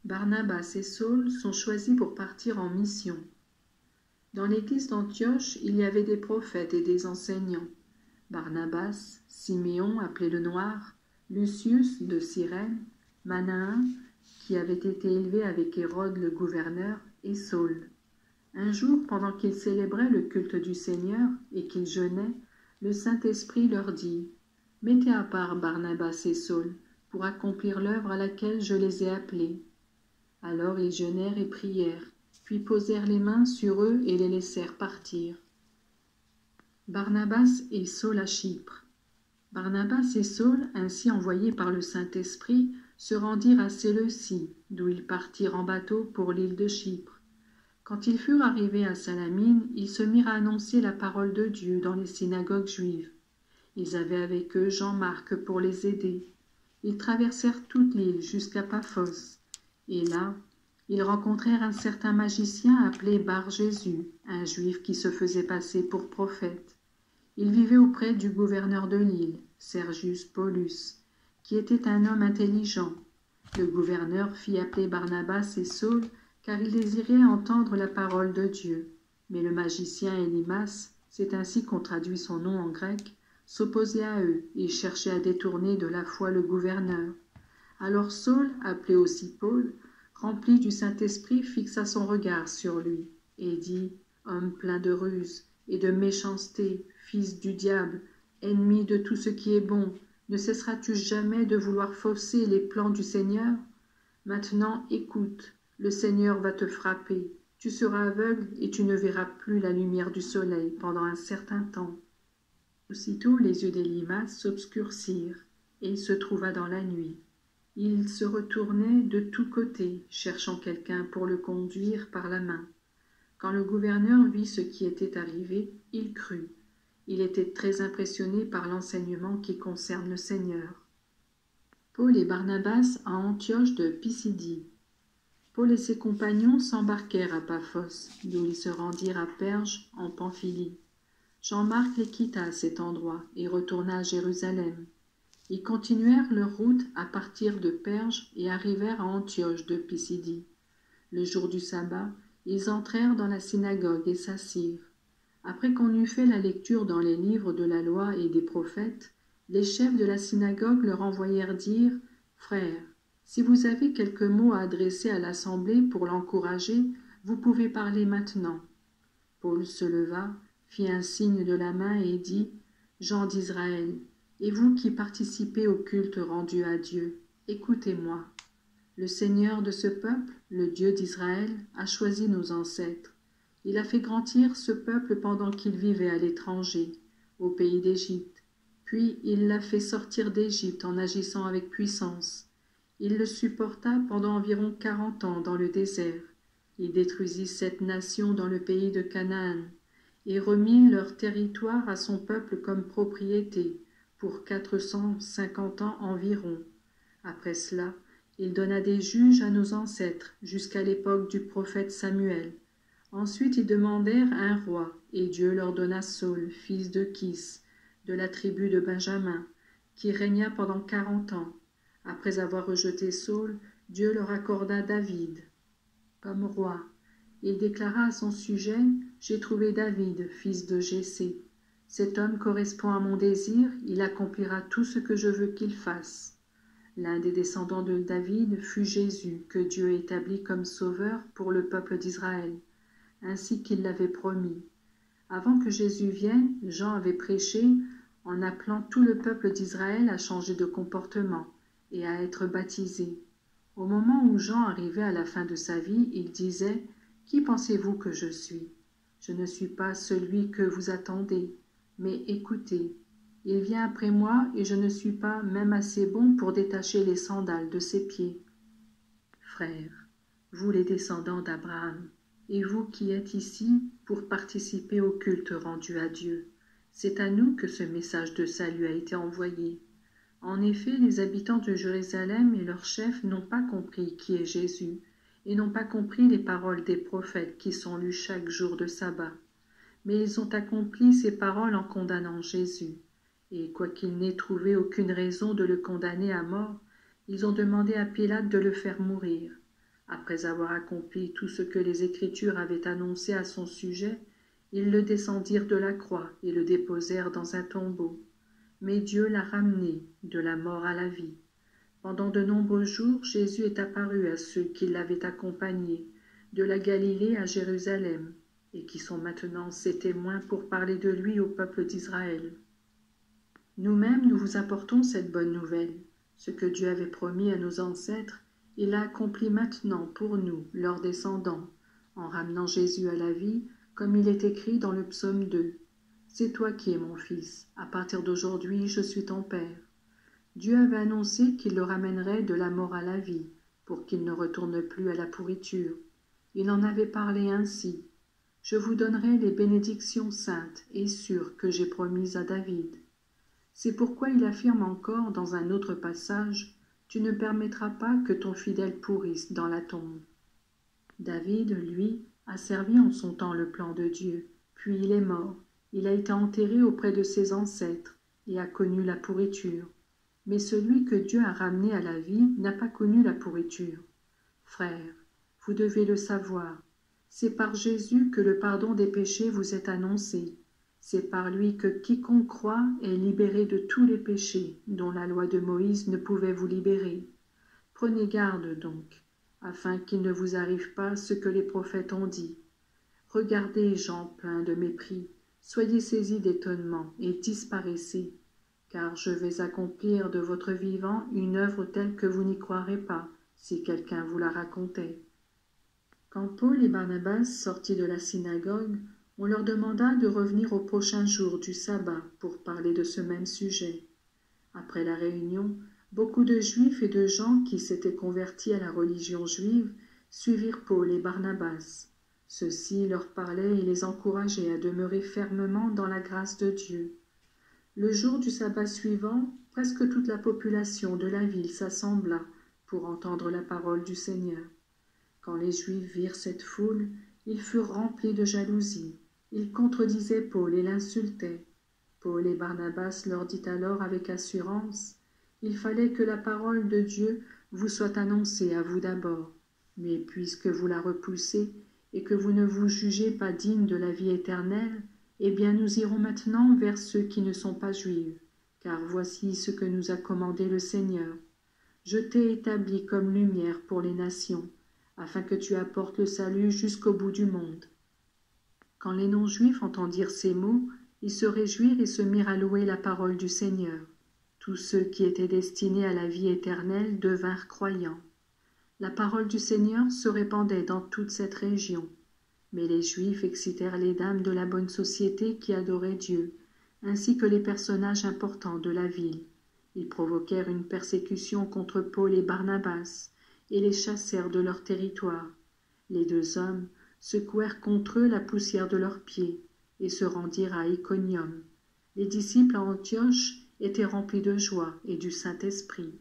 Barnabas et Saul sont choisis pour partir en mission. Dans l'église d'Antioche, il y avait des prophètes et des enseignants. Barnabas, Siméon, appelé le Noir, Lucius de Cyrène, Manaen, qui avait été élevé avec Hérode le gouverneur, et Saul. Un jour, pendant qu'ils célébraient le culte du Seigneur et qu'ils jeûnaient, le Saint-Esprit leur dit « Mettez à part Barnabas et Saul pour accomplir l'œuvre à laquelle je les ai appelés. » Alors ils jeûnèrent et prièrent, puis posèrent les mains sur eux et les laissèrent partir. Barnabas et Saul à Chypre. Barnabas et Saul, ainsi envoyés par le Saint-Esprit, se rendirent à Séleucie, d'où ils partirent en bateau pour l'île de Chypre. Quand ils furent arrivés à Salamine, ils se mirent à annoncer la parole de Dieu dans les synagogues juives. Ils avaient avec eux Jean-Marc pour les aider. Ils traversèrent toute l'île jusqu'à Paphos, et là, ils rencontrèrent un certain magicien appelé Bar-Jésus, un juif qui se faisait passer pour prophète. Il vivait auprès du gouverneur de l'île, Sergius Paulus, qui était un homme intelligent. Le gouverneur fit appeler Barnabas et Saul, car il désirait entendre la parole de Dieu. Mais le magicien Élymas, c'est ainsi qu'on traduit son nom en grec, s'opposait à eux et cherchait à détourner de la foi le gouverneur. Alors Saul, appelé aussi Paul, rempli du Saint-Esprit, fixa son regard sur lui et dit « Homme plein de ruse et de méchanceté, fils du diable, ennemi de tout ce qui est bon, ne cesseras-tu jamais de vouloir fausser les plans du Seigneur? Maintenant écoute, le Seigneur va te frapper, tu seras aveugle et tu ne verras plus la lumière du soleil pendant un certain temps. » Aussitôt les yeux d'Élymas s'obscurcirent, et il se trouva dans la nuit. Il se retournait de tous côtés, cherchant quelqu'un pour le conduire par la main. Quand le gouverneur vit ce qui était arrivé, il crut. Il était très impressionné par l'enseignement qui concerne le Seigneur. Paul et Barnabas à Antioche de Pisidie. Paul et ses compagnons s'embarquèrent à Paphos, d'où ils se rendirent à Perge, en Pamphylie. Jean-Marc les quitta à cet endroit et retourna à Jérusalem. Ils continuèrent leur route à partir de Perge et arrivèrent à Antioche de Pisidie. Le jour du sabbat, ils entrèrent dans la synagogue et s'assirent. Après qu'on eut fait la lecture dans les livres de la loi et des prophètes, les chefs de la synagogue leur envoyèrent dire « Frères, si vous avez quelques mots à adresser à l'assemblée pour l'encourager, vous pouvez parler maintenant. » Paul se leva, fit un signe de la main et dit « Gens d'Israël, et vous qui participez au culte rendu à Dieu, écoutez-moi. Le Seigneur de ce peuple, le Dieu d'Israël, a choisi nos ancêtres. Il a fait grandir ce peuple pendant qu'il vivait à l'étranger, au pays d'Égypte. Puis il l'a fait sortir d'Égypte en agissant avec puissance. Il le supporta pendant environ 40 ans dans le désert. Il détruisit 7 nations dans le pays de Canaan et remit leur territoire à son peuple comme propriété pour 450 ans environ. Après cela, il donna des juges à nos ancêtres jusqu'à l'époque du prophète Samuel. Ensuite ils demandèrent un roi, et Dieu leur donna Saul, fils de Kis, de la tribu de Benjamin, qui régna pendant 40 ans. Après avoir rejeté Saul, Dieu leur accorda David comme roi. Il déclara à son sujet « J'ai trouvé David, fils de Jessé. Cet homme correspond à mon désir, il accomplira tout ce que je veux qu'il fasse. » L'un des descendants de David fut Jésus, que Dieu établit comme sauveur pour le peuple d'Israël, ainsi qu'il l'avait promis. Avant que Jésus vienne, Jean avait prêché en appelant tout le peuple d'Israël à changer de comportement et à être baptisé. Au moment où Jean arrivait à la fin de sa vie, il disait « Qui pensez-vous que je suis? Je ne suis pas celui que vous attendez, mais écoutez, il vient après moi et je ne suis pas même assez bon pour détacher les sandales de ses pieds. » Frères, vous les descendants d'Abraham, et vous qui êtes ici pour participer au culte rendu à Dieu, c'est à nous que ce message de salut a été envoyé. En effet, les habitants de Jérusalem et leurs chefs n'ont pas compris qui est Jésus, et n'ont pas compris les paroles des prophètes qui sont lues chaque jour de sabbat. Mais ils ont accompli ces paroles en condamnant Jésus. Et quoiqu'ils n'aient trouvé aucune raison de le condamner à mort, ils ont demandé à Pilate de le faire mourir. Après avoir accompli tout ce que les Écritures avaient annoncé à son sujet, ils le descendirent de la croix et le déposèrent dans un tombeau. Mais Dieu l'a ramené de la mort à la vie. Pendant de nombreux jours, Jésus est apparu à ceux qui l'avaient accompagné, de la Galilée à Jérusalem, et qui sont maintenant ses témoins pour parler de lui au peuple d'Israël. Nous-mêmes, nous vous apportons cette bonne nouvelle. Ce que Dieu avait promis à nos ancêtres, il l'a accompli maintenant pour nous, leurs descendants, en ramenant Jésus à la vie, comme il est écrit dans le psaume 2. « C'est toi qui es mon fils, à partir d'aujourd'hui je suis ton père. » Dieu avait annoncé qu'il le ramènerait de la mort à la vie, pour qu'il ne retourne plus à la pourriture. Il en avait parlé ainsi. « Je vous donnerai les bénédictions saintes et sûres que j'ai promises à David. » C'est pourquoi il affirme encore dans un autre passage « Tu ne permettras pas que ton fidèle pourrisse dans la tombe. » David, lui, a servi en son temps le plan de Dieu, puis il est mort. Il a été enterré auprès de ses ancêtres et a connu la pourriture. Mais celui que Dieu a ramené à la vie n'a pas connu la pourriture. Frères, vous devez le savoir. C'est par Jésus que le pardon des péchés vous est annoncé. C'est par lui que quiconque croit est libéré de tous les péchés dont la loi de Moïse ne pouvait vous libérer. Prenez garde donc, afin qu'il ne vous arrive pas ce que les prophètes ont dit. Regardez Jean plein de mépris, soyez saisis d'étonnement et disparaissez, car je vais accomplir de votre vivant une œuvre telle que vous n'y croirez pas, si quelqu'un vous la racontait. » Quand Paul et Barnabas sortirent de la synagogue, on leur demanda de revenir au prochain jour du sabbat pour parler de ce même sujet. Après la réunion, beaucoup de Juifs et de gens qui s'étaient convertis à la religion juive suivirent Paul et Barnabas. Ceux-ci leur parlaient et les encourageaient à demeurer fermement dans la grâce de Dieu. Le jour du sabbat suivant, presque toute la population de la ville s'assembla pour entendre la parole du Seigneur. Quand les Juifs virent cette foule, ils furent remplis de jalousie. Ils contredisaient Paul et l'insultaient. Paul et Barnabas leur dit alors avec assurance « Il fallait que la parole de Dieu vous soit annoncée à vous d'abord. Mais puisque vous la repoussez et que vous ne vous jugez pas digne de la vie éternelle, eh bien nous irons maintenant vers ceux qui ne sont pas juifs, car voici ce que nous a commandé le Seigneur. Je t'ai établi comme lumière pour les nations, afin que tu apportes le salut jusqu'au bout du monde. » Quand les non-juifs entendirent ces mots, ils se réjouirent et se mirent à louer la parole du Seigneur. Tous ceux qui étaient destinés à la vie éternelle devinrent croyants. La parole du Seigneur se répandait dans toute cette région. Mais les Juifs excitèrent les dames de la bonne société qui adoraient Dieu, ainsi que les personnages importants de la ville. Ils provoquèrent une persécution contre Paul et Barnabas, et les chassèrent de leur territoire. Les deux hommes secouèrent contre eux la poussière de leurs pieds, et se rendirent à Iconium. Les disciples à Antioche étaient remplis de joie et du Saint-Esprit.